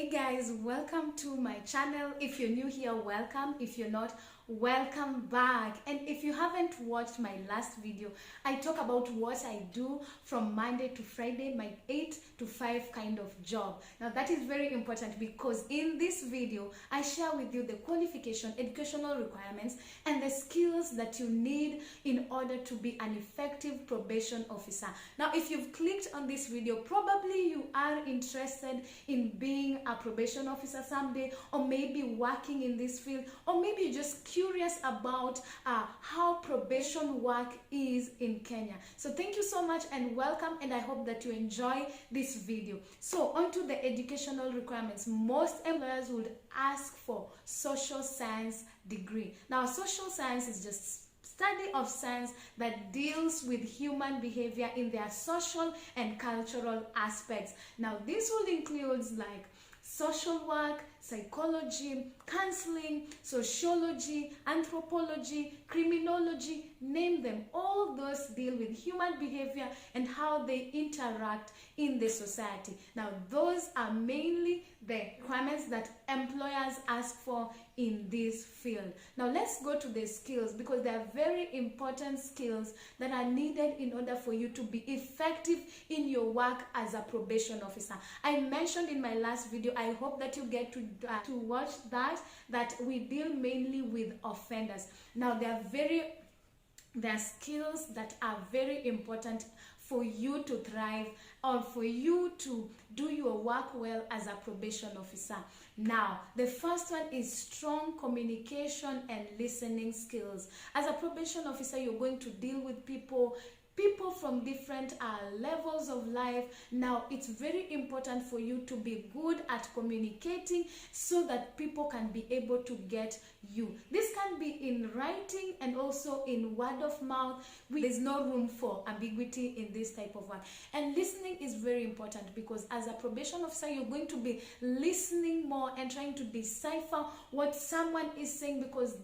Hey guys, welcome to my channel. If you're new here, welcome. If you're not, welcome back. And if you haven't watched my last video, I talk about what I do from Monday to Friday, my 8 to 5 kind of job. Now that is very important because in this video I share with you the qualification, educational requirements and the skills that you need in order to be an effective probation officer. Now if you've clicked on this video, probably you are interested in being a probation officer someday, or maybe working in this field, or maybe you're just curious about how probation work is in Kenya. So thank you so much and welcome, and I hope that you enjoy this video. So on to the educational requirements. Most employers would ask for social science degree. Now social science is just study of science that deals with human behavior in their social and cultural aspects. Now this would include like social work, psychology, counseling, sociology, anthropology, criminology, name them. All those deal with human behavior and how they interact in the society. Now those are mainly the requirements that employers ask for in this field. Now let's go to the skills, because they are very important skills that are needed in order for you to be effective in your work as a probation officer. I mentioned in my last video, I hope that you get to watch that we deal mainly with offenders. Now there are skills that are very important for you to thrive, or for you to do your work well as a probation officer. Now, the first one is strong communication and listening skills. As a probation officer, you're going to deal with people from different levels of life. Now it's very important for you to be good at communicating so that people can be able to get you. This can be in writing and also in word of mouth. There's no room for ambiguity in this type of work. And listening is very important, because as a probation officer, you're going to be listening more and trying to decipher what someone is saying, because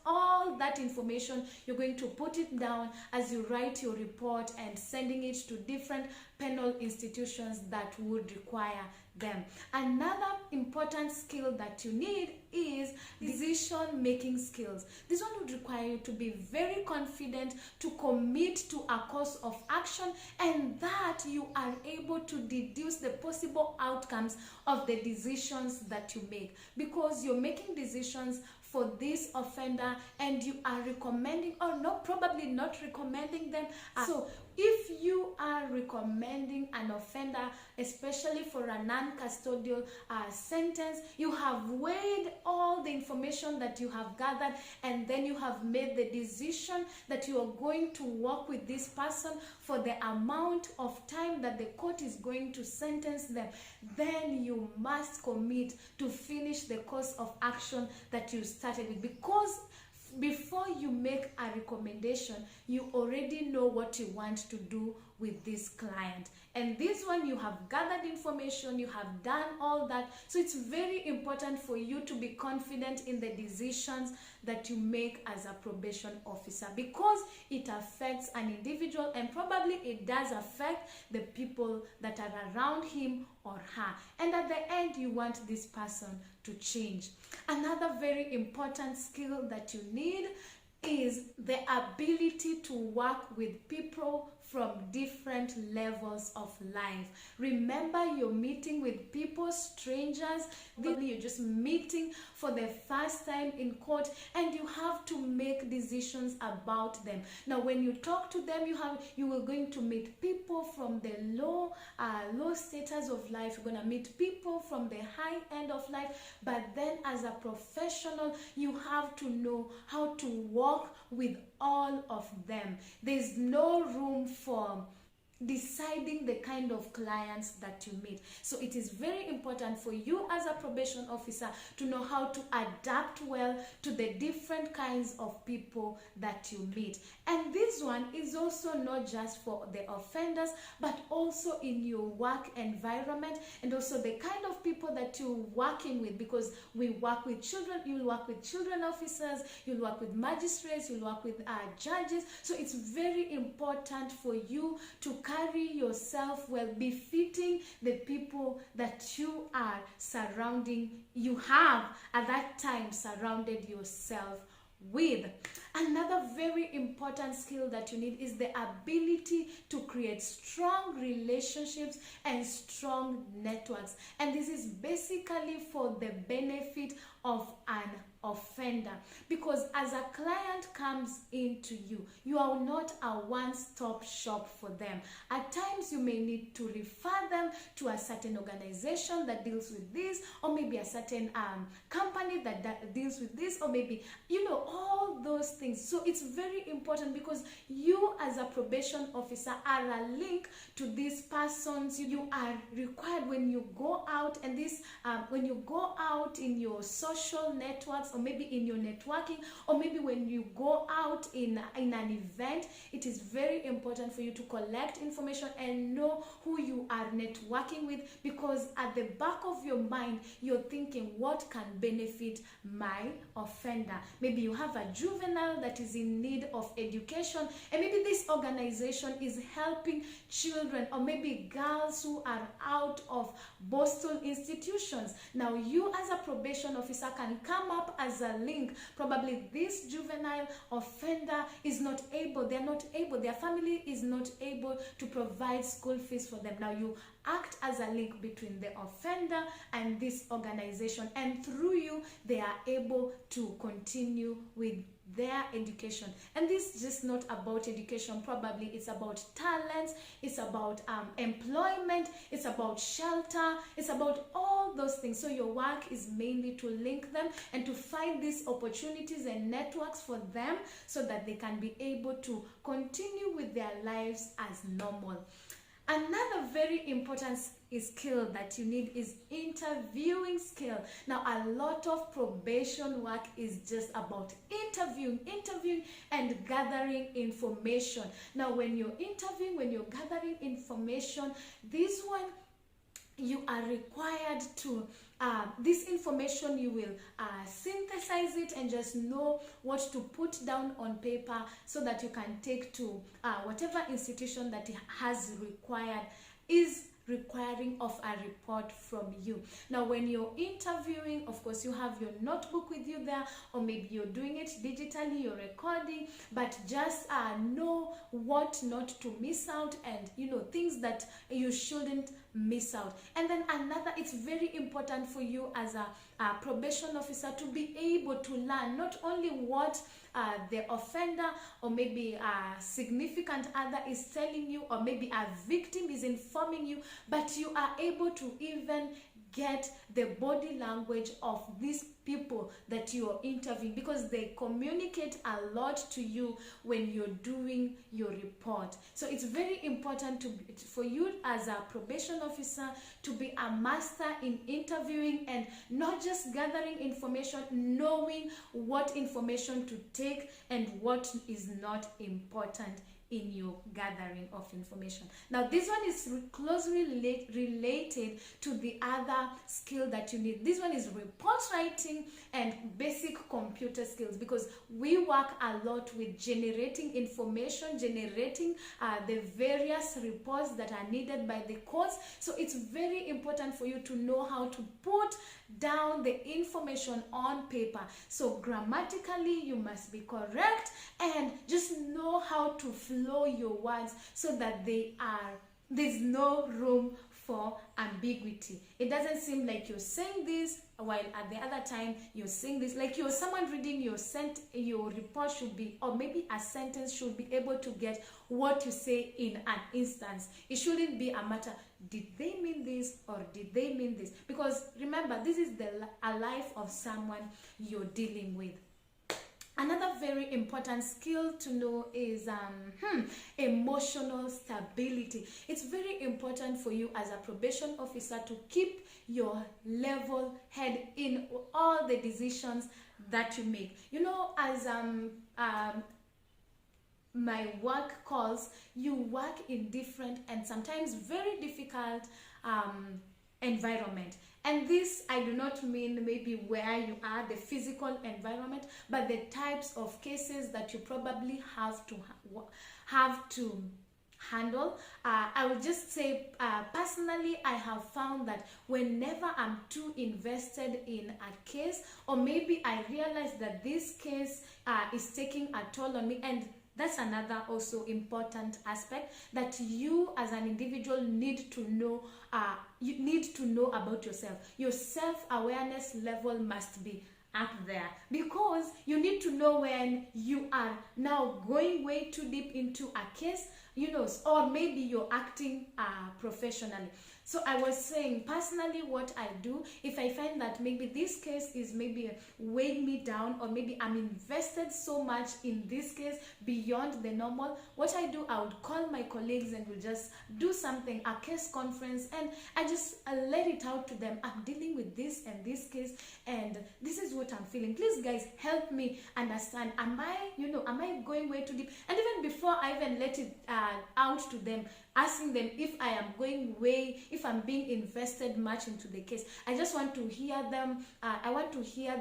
all that information, you're going to put it down as you write your report and sending it to different penal institutions that would require them. Another important skill that you need is decision-making skills. This one would require you to be very confident, to commit to a course of action, and that you are able to deduce the possible outcomes of the decisions that you make, because you're making decisions for this offender and you are recommending, or probably not recommending them. So if you are recommending an offender, especially for a non-custodial sentence, you have weighed all the information that you have gathered, and then you have made the decision that you are going to work with this person for the amount of time that the court is going to sentence them. Then you must commit to finish the course of action that you started with, because before you make a recommendation, you already know what you want to do with this client. And this one, you have gathered information, you have done all that. So it's very important for you to be confident in the decisions that you make as a probation officer, because it affects an individual, and probably it does affect the people that are around him or her. And at the end, you want this person to change. Another very important skill that you need is the ability to work with people from different levels of life. Remember, you're meeting with people, strangers. You're just meeting for the first time in court, and you have to make decisions about them. Now when you talk to them, you are going to meet people from the low status of life. You're going to meet people from the high end of life. But then as a professional, you have to know how to work with all of them. There's no room for deciding the kind of clients that you meet. So it is very important for you as a probation officer to know how to adapt well to the different kinds of people that you meet. And this one is also not just for the offenders, but also in your work environment, and also the kind of people that you're working with, because we work with children. You'll work with children officers, you'll work with magistrates, you'll work with judges. So it's very important for you to carry yourself well, befitting the people that you are surrounding, you have at that time surrounded yourself with. Another very important skill that you need is the ability to create strong relationships and strong networks. And this is basically for the benefit of an offender, because as a client comes into you, you are not a one-stop shop for them. At times you may need to refer them to a certain organization that deals with this, or maybe a certain company that deals with this, or maybe, you know, all those things. So it's very important, because you as a probation officer are a link to these persons. You are required when you go out, and this when you go out in your social networks, or maybe in your networking, or maybe when you go out in an event, it is very important for you to collect information and know who you are networking with, because at the back of your mind you're thinking, what can benefit my offender? Maybe you have a juvenile that is in need of education, and maybe this organization is helping children, or maybe girls who are out of Boston institutions. Now you as a probation officer can come up as a link. Probably this juvenile offender is not able, their family is not able to provide school fees for them. Now you act as a link between the offender and this organization, and through you they are able to continue with their education. And this is just not about education. Probably it's about talents, it's about employment, it's about shelter, it's about all those things. So your work is mainly to link them and to find these opportunities and networks for them, so that they can be able to continue with their lives as normal. Another very important skill that you need is interviewing skill. Now a lot of probation work is just about interviewing and gathering information. Now when you're interviewing, when you're gathering information, this one you are required to this information, you will synthesize it and just know what to put down on paper, so that you can take to whatever institution that has requiring of a report from you. Now when you're interviewing, of course you have your notebook with you there, or maybe you're doing it digitally, you're recording, but just know what not to miss out, and you know, things that you shouldn't miss out. And then another, it's very important for you as a probation officer to be able to learn not only what the offender, or maybe a significant other is telling you, or maybe a victim is informing you, but you are able to even get the body language of these people that you are interviewing, because they communicate a lot to you when you're doing your report. So it's very important for you as a probation officer to be a master in interviewing, and not just gathering information, knowing what information to take and what is not important in your gathering of information. Now this one is closely related to the other skill that you need. This one is report writing and basic computer skills, because we work a lot with generating information, generating the various reports that are needed by the courts. So it's very important for you to know how to put down the information on paper. So grammatically you must be correct, and just know how to flow your words, so that there's no room for ambiguity. It doesn't seem like you're saying this while at the other time you're saying this. Like you're someone reading your report should be, or maybe a sentence should be able to get what you say in an instance. It shouldn't be a matter, did they mean this or did they mean this? Because remember, this is a life of someone you're dealing with. Another very important skill to know is emotional stability. It's very important for you as a probation officer to keep your level head in all the decisions that you make. You know, as my work calls, you work in different and sometimes very difficult environment. And this, I do not mean maybe where you are, the physical environment, but the types of cases that you probably have to handle. I would just say personally, I have found that whenever I'm too invested in a case, or maybe I realize that this case is taking a toll on me, and that's another also important aspect that you as an individual need to know. You need to know about yourself. Your self-awareness level must be up there, because you need to know when you are now going way too deep into a case, or maybe you're acting professionally. So I was saying, personally, what I do, if I find that maybe this case is maybe weighing me down, or maybe I'm invested so much in this case beyond the normal, what I do, I would call my colleagues and we'll just do something, a case conference, and I just let it out to them. I'm dealing with this and this case, and this is what I'm feeling. Please, guys, help me understand. Am I going way too deep? And even before I even let it out to them, asking them if I am if I'm being invested much into the case, I just want to hear them. I want to hear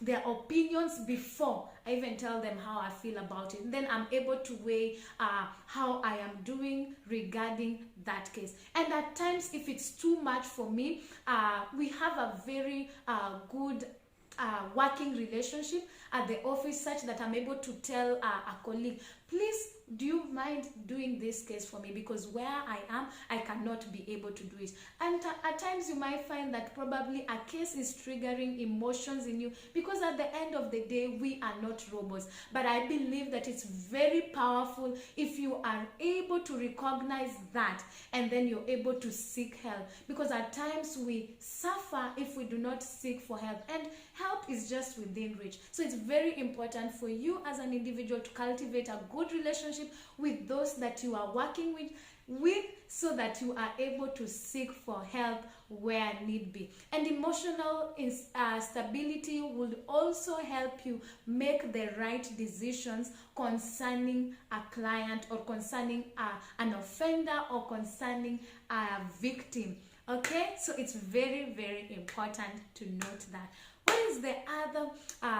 their opinions before I even tell them how I feel about it. Then I'm able to weigh how I am doing regarding that case. And at times, if it's too much for me, we have a very good working relationship at the office, such that I'm able to tell a colleague, please, do you mind doing this case for me, because where I am, I cannot be able to do it. And at times you might find that probably a case is triggering emotions in you, because at the end of the day, we are not robots. But I believe that it's very powerful if you are able to recognize that, and then you're able to seek help, because at times we suffer if we do not seek for help, and help is just within reach. So it's very important for you as an individual to cultivate a good relationship with those that you are working with, so that you are able to seek for help where need be. And emotional stability would also help you make the right decisions concerning a client, or concerning an offender, or concerning a victim. Okay, so it's very, very important to note that. What is the other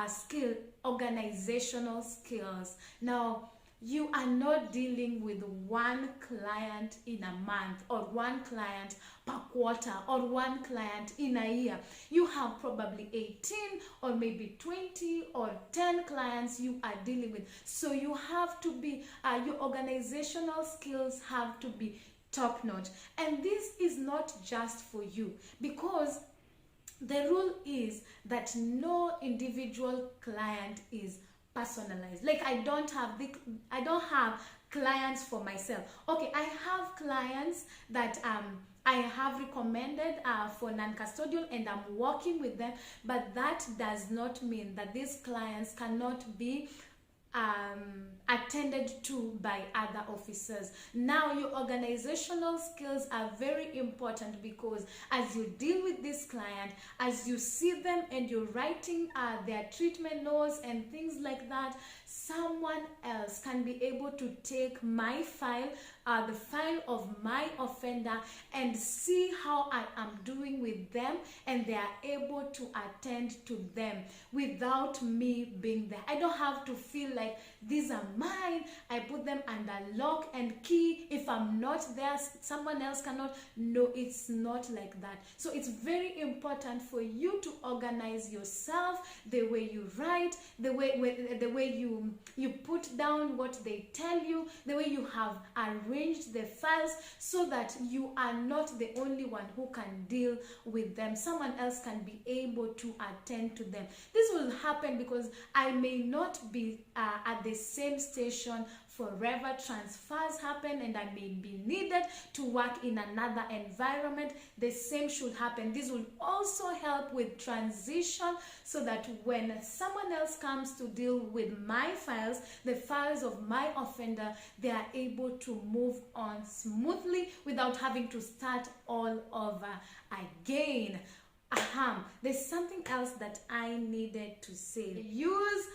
skill? Organizational skills. Now, you are not dealing with one client in a month, or one client per quarter, or one client in a year. You have probably 18 or maybe 20 or 10 clients you are dealing with. So you have to be, your organizational skills have to be top notch. And this is not just for you, because the rule is that no individual client is personalized. Like, I don't have clients for myself. Okay, I have clients that I have recommended for non-custodial, and I'm working with them, but that does not mean that these clients cannot be attended to by other officers. Now, your organizational skills are very important, because as you deal with this client, as you see them and you're writing their treatment notes and things like that, someone else can be able to take my file, the file of my offender, and see how I am doing with them, and they are able to attend to them without me being there. I don't have to feel like these are mine. I put them under lock and key. If I'm not there, someone else cannot. No, it's not like that. So it's very important for you to organize yourself, the way you write, the way you put down what they tell you, the way you have arranged the files, so that you are not the only one who can deal with them. Someone else can be able to attend to them. This will happen because I may not be at the same station forever. Transfers happen, and I may be needed to work in another environment. The same should happen. This will also help with transition, so that when someone else comes to deal with my files, the files of my offender, they are able to move on smoothly without having to start all over again. There's something else that I needed to say. The use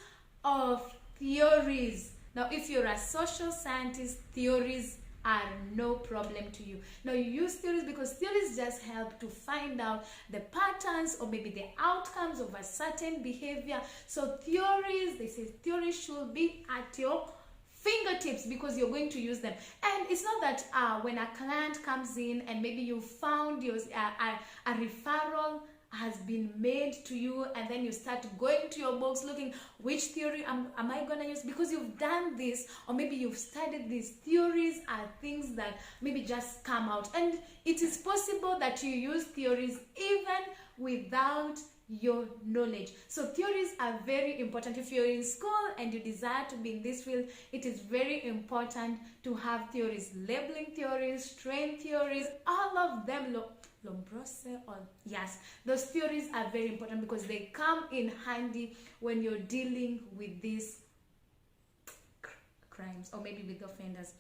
of theories. Now, if you're a social scientist, theories are no problem to you. Now, you use theories because theories just help to find out the patterns, or maybe the outcomes of a certain behavior. So theories, they say theories should be at your fingertips because you're going to use them. And it's not that when a client comes in and maybe you found a referral has been made to you, and then you start going to your books looking which theory am I gonna use, because you've done this, or maybe you've studied these theories are things that maybe just come out. And it is possible that you use theories even without your knowledge. So theories are very important. If you're in school and you desire to be in this field, it is very important to have theories, labeling theories, strain theories, all of them. Yes, those theories are very important because they come in handy when you're dealing with these crimes or maybe with offenders.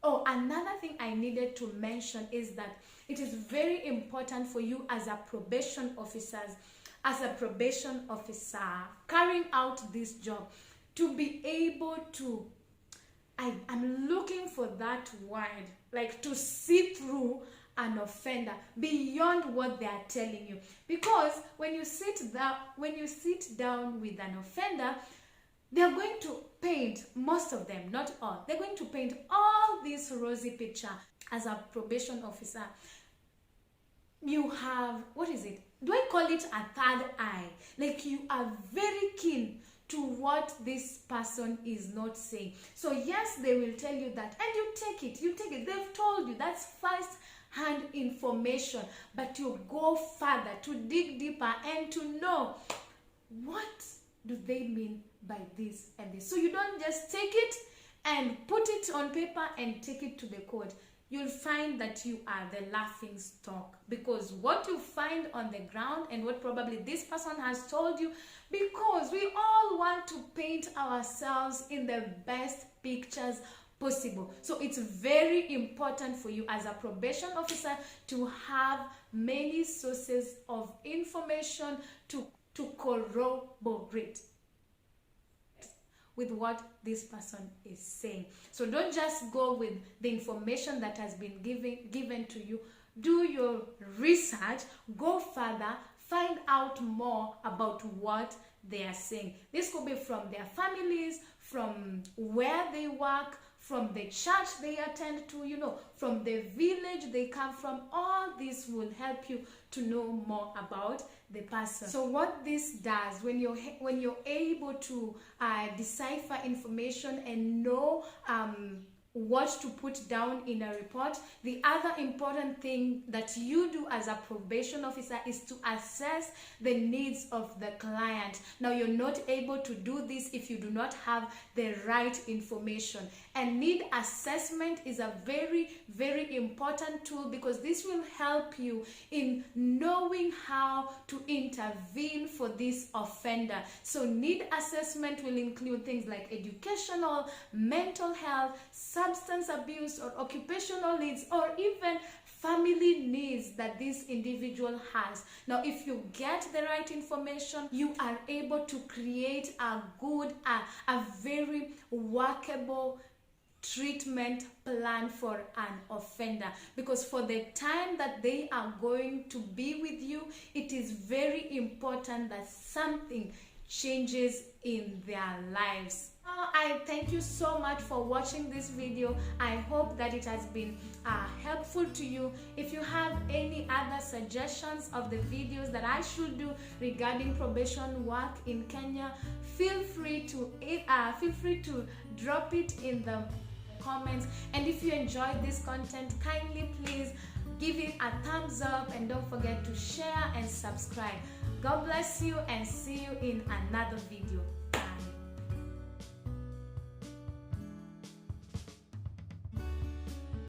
Oh, another thing I needed to mention is that it is very important for you as a probation officer carrying out this job to be able to, I'm looking for that word, like to see through an offender beyond what they are telling you. Because when you sit down with an offender, they're going to paint, most of them, not all, they're going to paint all this rosy picture. As a probation officer, you have, what is it? Do I call it a third eye? Like you are very keen to what this person is not saying. So yes, they will tell you that, and you take it. They've told you, that's first-hand information, but you go further to dig deeper and to know what do they mean by this and this. So you don't just take it and put it on paper and take it to the court. You'll find that you are the laughing stock, because what you find on the ground and what probably this person has told you, because we all want to paint ourselves in the best pictures possible. So it's very important for you as a probation officer to have many sources of information to corroborate with what this person is saying. So don't just go with the information that has been given to you. Do your research, go further, find out more about what they are saying. This could be from their families, from where they work, from the church they attend to, from the village they come from. All this will help you to know more about the person. So what this does, when you're able to decipher information and know what to put down in a report, the other important thing that you do as a probation officer is to assess the needs of the client. Now, you're not able to do this if you do not have the right information. And need assessment is a very, very important tool, because this will help you in knowing how to intervene for this offender. So need assessment will include things like educational, mental health, substance abuse, or occupational needs, or even family needs that this individual has. Now, if you get the right information, you are able to create a good, a very workable treatment plan for an offender, because for the time that they are going to be with you, it is very important that something changes in their lives. I thank you so much for watching this video. I hope that it has been helpful to you. If you have any other suggestions of the videos that I should do regarding probation work in Kenya, feel free to drop it in the comments. And if you enjoyed this content, kindly please give it a thumbs up, and don't forget to share and subscribe. God bless you, and see you in another video.